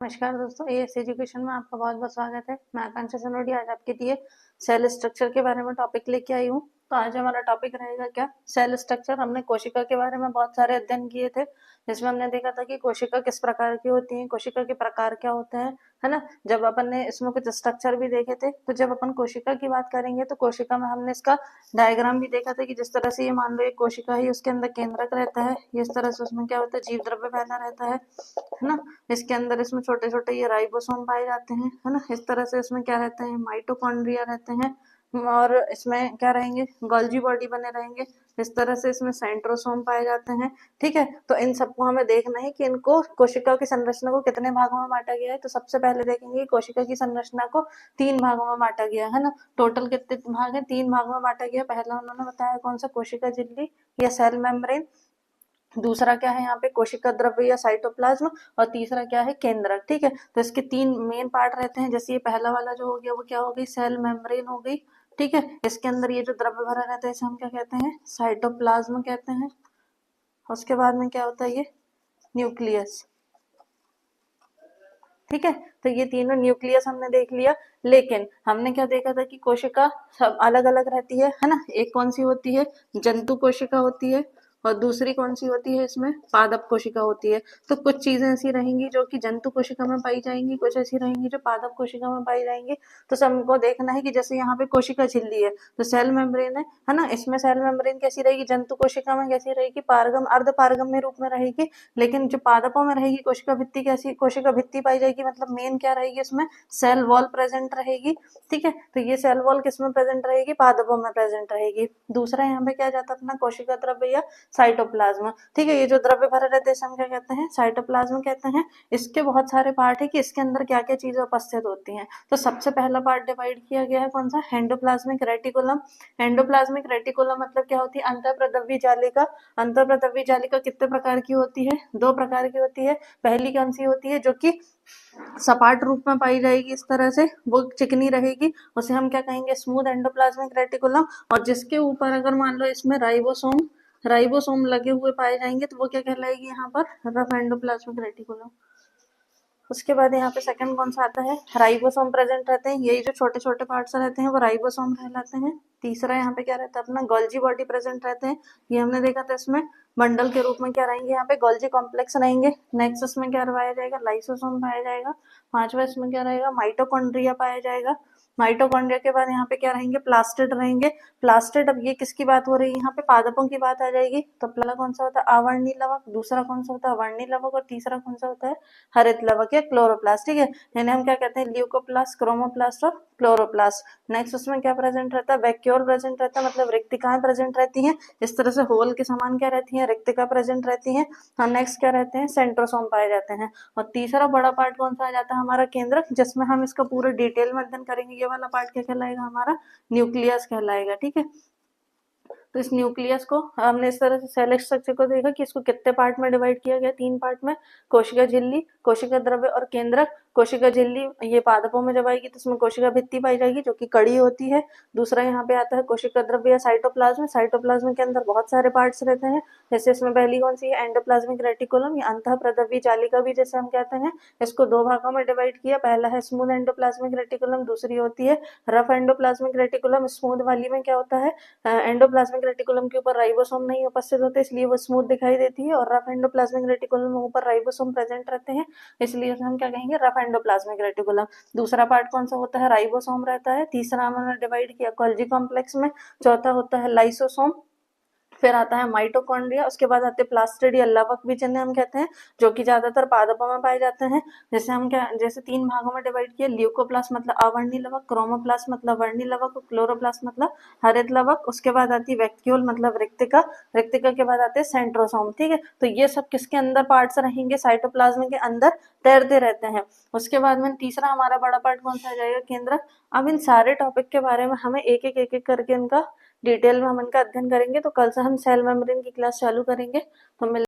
नमस्कार दोस्तों, as education में आपका बहुत बहुत स्वागत है। मैं आकांक्षा सनोडिया आज आपके लिए सेल स्ट्रक्चर के बारे में टॉपिक लेके आई हूँ। तो आज हमारा टॉपिक रहेगा क्या, सेल स्ट्रक्चर। हमने कोशिका के बारे में बहुत सारे अध्ययन किए थे, जिसमें हमने देखा था कि कोशिका किस प्रकार की होती है, कोशिका के प्रकार क्या होते हैं, है ना। जब अपन ने इसमें कुछ स्ट्रक्चर भी देखे थे, तो जब अपन कोशिका की बात करेंगे तो कोशिका में हमने इसका डायग्राम भी देखा था कि जिस तरह से ये मान लो एक कोशिका ही, उसके अंदर केंद्रक रहता है, इस तरह से उसमें क्या होता है, जीव द्रव्य फैला रहता है ना। इसके अंदर इसमें छोटे छोटे ये राइबोसोम पाए जाते हैं, है ना। इस तरह से इसमें क्या रहते हैं, माइटोकॉन्ड्रिया रहते हैं, और इसमें क्या रहेंगे, गोल्जी बॉडी बने रहेंगे। इस तरह से इसमें सेंट्रोसोम पाए जाते हैं। ठीक है, तो इन सबको हमें देखना है कि इनको कोशिका की संरचना को कितने भागों में बांटा गया है। तो सबसे पहले देखेंगे कोशिका की संरचना को 3 भागों में बांटा गया है ना। टोटल कितने भाग हैं, 3 भागों में बांटा गया। पहला उन्होंने बताया कौन सा, कोशिका झिल्ली या सेल मेम्ब्रेन। दूसरा क्या है यहाँ पे, कोशिका द्रव्य या साइटोप्लाज्म। और तीसरा क्या है, केंद्रक। ठीक है, तो इसके 3 मेन पार्ट रहते हैं। जैसे ये पहला वाला जो हो गया वो क्या हो गई, सेल मेम्ब्रेन हो गई। ठीक है, इसके अंदर ये जो द्रव्य भरा रहता है इसे हम क्या कहते हैं, साइटोप्लाज्म कहते हैं। उसके बाद में क्या होता है, ये न्यूक्लियस। ठीक है, तो ये तीनों न्यूक्लियस हमने देख लिया। लेकिन हमने क्या देखा था कि कोशिका सब अलग अलग रहती है ना। एक कौन सी होती है, जंतु कोशिका होती है, और दूसरी कौन सी होती है, इसमें पादप कोशिका होती है। तो कुछ चीजें ऐसी रहेंगी जो कि जंतु कोशिका में पाई जाएंगी, कुछ ऐसी रहेंगी जो पादप कोशिका में पाई जाएंगी। तो सबको देखना है कि जैसे यहाँ पे कोशिका झिल्ली है तो सेल मेम्ब्रेन है ना। इसमें सेल मेम्ब्रेन कैसी रहेगी, जंतु कोशिका में कैसी रहेगी, पारगम अर्ध पारगम्य रूप में रहेगी। लेकिन जो पादपों में रहेगी कोशिका भित्ति, कैसी कोशिका भित्ति पाई जाएगी, मतलब मेन क्या रहेगी, उसमें सेल वॉल प्रेजेंट रहेगी। ठीक है, तो ये सेल वॉल किसमें प्रेजेंट रहेगी, पादपों में प्रेजेंट रहेगी। दूसरा यहाँ पे क्या जाता है अपना, कोशिका द्रव्य या साइटोप्लाज्म। ठीक है, ये जो द्रव्य भरे रहते हैं हम क्या कहते हैं, साइटोप्लाज्म कहते हैं। इसके बहुत सारे पार्ट है कि इसके अंदर क्या क्या चीजें उपस्थित होती हैं। तो सबसे पहला पार्ट डिवाइड किया गया है कौन सा, एंडोप्लाज्मिक रेटिकुलम। एंडोप्लाज्मिक रेटिकुलम मतलब क्या होती है, अंतःप्रदव्य जालिका। अंतःप्रदव्य जालिका कितने प्रकार की होती है, 2 प्रकार की होती है। पहली कौन सी होती है, जो कि सपाट रूप में पाई जाएगी, इस तरह से वो चिकनी रहेगी, उसे हम क्या कहेंगे, स्मूथ एंडोप्लाज्मिक रेटिकुलम। और जिसके ऊपर अगर मान लो इसमें राइबोसोम लगे हुए पाए जाएंगे तो वो क्या कहलाएगी यहाँ पर, रफ एंडोप्लाज्मिक रेटिकुलम। उसके बाद यहाँ पे सेकंड कौन सा आता है, राइबोसोम प्रेजेंट रहते हैं। यही जो छोटे छोटे पार्ट्स रहते हैं वो राइबोसोम कहलाते हैं। तीसरा यहाँ पे क्या रहता है अपना, गोल्जी बॉडी प्रेजेंट रहते हैं। ये हमने देखा था, इसमें बंडल के रूप में क्या रहेंगे, यहाँ पे गोल्जी कॉम्प्लेक्स रहेंगे। नेक्स्ट इसमें क्या पाया जाएगा, लाइसोसोम पाया जाएगा। पांचवा इसमें क्या रहेगा, माइटोकॉन्ड्रिया पाया जाएगा। माइटोकॉन्ड्रिया के बाद यहाँ पे क्या रहेंगे, प्लास्टिड रहेंगे। प्लास्टिड, अब ये किसकी बात हो रही है, यहाँ पे पादपों की बात आ जाएगी। तो पहला कौन सा होता है, आवर्णी लवक। दूसरा कौन सा होता है, वर्णी लवक। और तीसरा कौन सा होता है, हरित लवक या क्लोरोप्लास्ट। ठीक है, इन्हें हम क्या कहते हैं, ल्यूकोप्लास्ट, क्रोमोप्लास्ट और क्लोरोप्लास्ट। नेक्स्ट उसमें क्या प्रेजेंट रहता है, वैक्यूल प्रेजेंट रहता है, मतलब रिक्तिकाएं प्रेजेंट रहती हैं। इस तरह से होल के समान क्या रहती हैं, रिक्तिका प्रेजेंट रहती हैं। और नेक्स्ट क्या रहते हैं, सेंट्रोसोम पाए जाते हैं। और तीसरा बड़ा पार्ट कौन सा आ जाता है, हमारा केंद्रक, जिसमें हम इसका पूरा डिटेल में अध्ययन करेंगे। ये वाला पार्ट क्या कहलाएगा, हमारा न्यूक्लियस कहलाएगा। ठीक है, तो इस न्यूक्लियस को हमने इस तरह से सेल स्ट्रक्चर को देखा कि इसको कितने पार्ट में डिवाइड किया गया, 3 पार्ट में। कोशिका झिल्ली, कोशिका द्रव्य और केंद्रक। कोशिका झिल्ली ये पादपों में जब आएगी तो इसमें कोशिका भित्ति पाई जाएगी जो कि कड़ी होती है। दूसरा यहाँ पे आता है कोशिका द्रव्य या साइटोप्लाज्म। साइटोप्लाज्म के अंदर बहुत सारे पार्ट्स रहते हैं। जैसे इसमें पहली कौन सी है, एंडोप्लाज्मिक रेटिकुलम या अंतःप्रदव्य जालिका भी जैसे हम कहते हैं। इसको 2 भागों में डिवाइड किया। पहला है स्मूथ एंडोप्लाज्मिक रेटिकुलम, दूसरी होती है रफ एंडोप्लाज्मिक रेटिकुलम। स्मूथ वाली में क्या होता है, एंडोप्लाज्मिक रेटिकुलम के ऊपर राइबोसोम नहीं उपस्थित होते, इसलिए वो स्मूथ दिखाई देती है। और रफ एंडोप्लाज्मिक रेटिकुलम में ऊपर राइबोसोम प्रेजेंट रहते हैं, इसलिए हम क्या कहेंगे, रफ एंडोप्लाज्मिक रेटिकुलम। दूसरा पार्ट कौन सा होता है, राइबोसोम रहता है। तीसरा हमने डिवाइड किया गोल्जी कॉम्प्लेक्स में। चौथा होता है लाइसोसोम। फिर आता है माइटोकॉन्ड्रिया। उसके बाद आते हैं प्लास्टिड या लवक भी जिन्हें हम कहते हैं, जो कि ज्यादातर पादपों में पाए जाते हैं। जैसे हम क्या, जैसे 3 भागों में डिवाइड किया, ल्यूकोप्लास्ट मतलब अवर्णी लवक, क्रोमोप्लास्ट मतलब वर्णी लवक, क्लोरोप्लास्ट मतलब हरित लवक। उसके बाद आती है वैक्यूल मतलब रिक्तिका। रिक्तिका के बाद आते हैं सेंट्रोसोम। ठीक है, तो ये सब किसके अंदर पार्ट्स रहेंगे, साइटोप्लाज्म के अंदर तैरते रहते हैं। उसके बाद में तीसरा हमारा बड़ा पार्ट कौन सा आ जाएगा, केंद्रक। अब इन सारे टॉपिक के बारे में हमें एक एक करके इनका डिटेल में हम इनका अध्ययन करेंगे। तो कल से हम सेल मेम्ब्रेन की क्लास चालू करेंगे। तो मिल